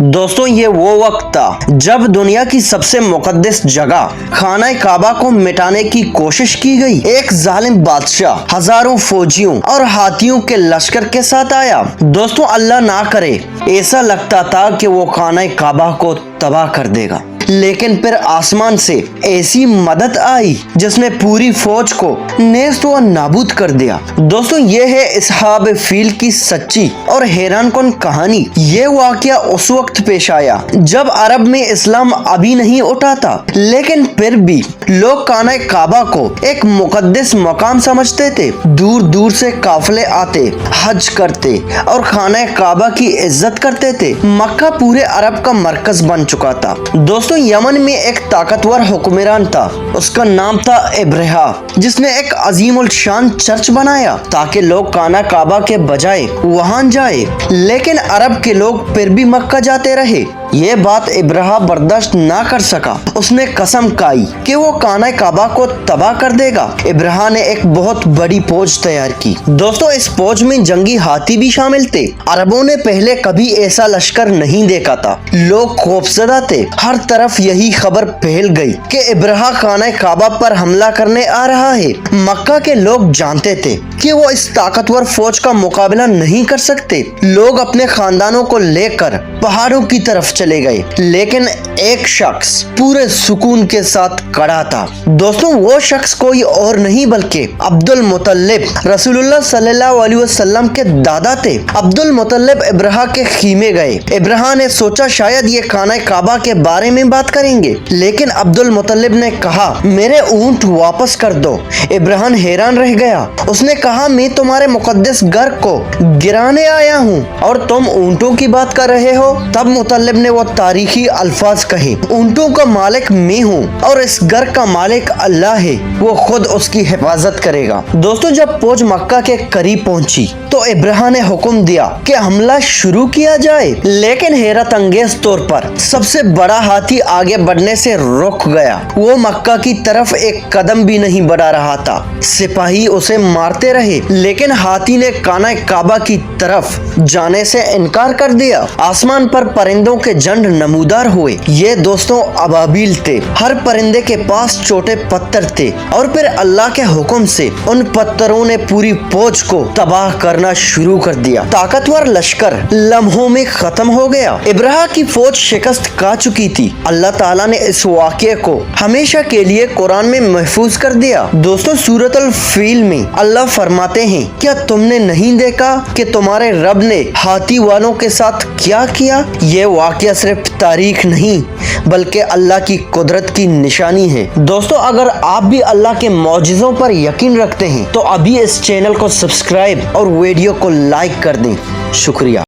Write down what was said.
दोस्तों ये वो वक्त था जब दुनिया की सबसे मुकद्दस जगह खाना काबा को मिटाने की कोशिश की गई। एक जालिम बादशाह हजारों फौजियों और हाथियों के लश्कर के साथ आया। दोस्तों अल्लाह ना करे, ऐसा लगता था कि वो खाना काबा को तबाह कर देगा, लेकिन फिर आसमान से ऐसी मदद आई जिसने पूरी फौज को नेस्त व नाबूद कर दिया। दोस्तों ये है असहाब फील की सच्ची और हैरान कौन कहानी। ये वाकया उस वक्त पेश आया जब अरब में इस्लाम अभी नहीं उठा था, लेकिन फिर भी लोग खाना काबा को एक मुकद्दस मकाम समझते थे। दूर दूर से काफिले आते, हज करते और खाना काबा की इज्जत करते थे। मक्का पूरे अरब का मरकज बन चुका था। दोस्तों यमन में एक ताकतवर हुक्मरान था, उसका नाम था इब्रहा, जिसने एक अजीमुल शान चर्च बनाया ताकि लोग खाना काबा के बजाय वहां जाए, लेकिन अरब के लोग फिर भी मक्का जाते रहे। ये बात इब्रहा बर्दाश्त ना कर सका। उसने कसम खाई कि वो खाना काबा को तबाह कर देगा। इब्रहा ने एक बहुत बड़ी फौज तैयार की। दोस्तों इस फौज में जंगी हाथी भी शामिल थे। अरबों ने पहले कभी ऐसा लश्कर नहीं देखा था। लोग खौफजदा थे। हर तरफ यही खबर फैल गई कि इब्रहा खाना काबा पर हमला करने आ रहा है। मक्का के लोग जानते थे कि वो इस ताकतवर फौज का मुकाबला नहीं कर सकते। लोग अपने खानदानों को लेकर पहाड़ों की तरफ चले गए, लेकिन एक शख्स पूरे सुकून के साथ खड़ा था। दोस्तों वो शख्स कोई और नहीं बल्कि अब्दुल मुतल्लिब, रसूलुल्लाह सल्लल्लाहु अलैहि वसल्लम के दादा थे। अब्दुल मुतल्लिब इब्रहा के खीमे गए। इब्रहा ने सोचा शायद ये खाना काबा के बारे में बात करेंगे, लेकिन अब्दुल मुतल्लिब ने कहा मेरे ऊंट वापस कर दो। इब्रहा हैरान रह गया। उसने कहा मैं तुम्हारे मुकद्दस घर को गिराने आया हूँ और तुम ऊंटों की बात कर रहे हो। तब मुतल्लिब ने वो तारीखी अल्फाज कहे, ऊंटों का मालिक मैं हूँ और इस घर का मालिक अल्लाह है, वो खुद उसकी हिफाजत करेगा। दोस्तों जब फौज मक्का के करीब पहुंची तो इब्रहा ने हुक्म दिया कि हमला शुरू किया जाए, लेकिन हैरत अंगेज तौर पर सबसे बड़ा हाथी आगे बढ़ने से रुक गया। वो मक्का की तरफ एक कदम भी नहीं बढ़ा रहा था। सिपाही उसे मारते रहे, लेकिन हाथी ने खाना काबा की तरफ जाने से इनकार कर दिया। आसमान पर परिंदों के झुंड नमूदार हुए। ये दोस्तों अबाबील थे। हर परिंदे के पास छोटे पत्थर थे और फिर अल्लाह के हुक्म से उन पत्थरों ने पूरी फौज को तबाह करना शुरू कर दिया। ताकतवर लश्कर लम्हों में खत्म हो गया। इब्रहा की फौज शिकस्त खा चुकी थी। अल्लाह ताला ने इस वाक़े को हमेशा के लिए कुरान में महफूज कर दिया। दोस्तों सूरतुल फील में अल्लाह फरमाते हैं, क्या तुमने नहीं देखा कि तुम्हारे रब ने हाथी वालों के साथ क्या किया? ये वाक़या सिर्फ तारीख नहीं बल्कि अल्लाह की कुदरत की निशानी है। दोस्तों अगर आप भी अल्लाह के मौजिज़ों पर यकीन रखते हैं तो अभी इस चैनल को सब्सक्राइब और वीडियो को लाइक कर दें। शुक्रिया।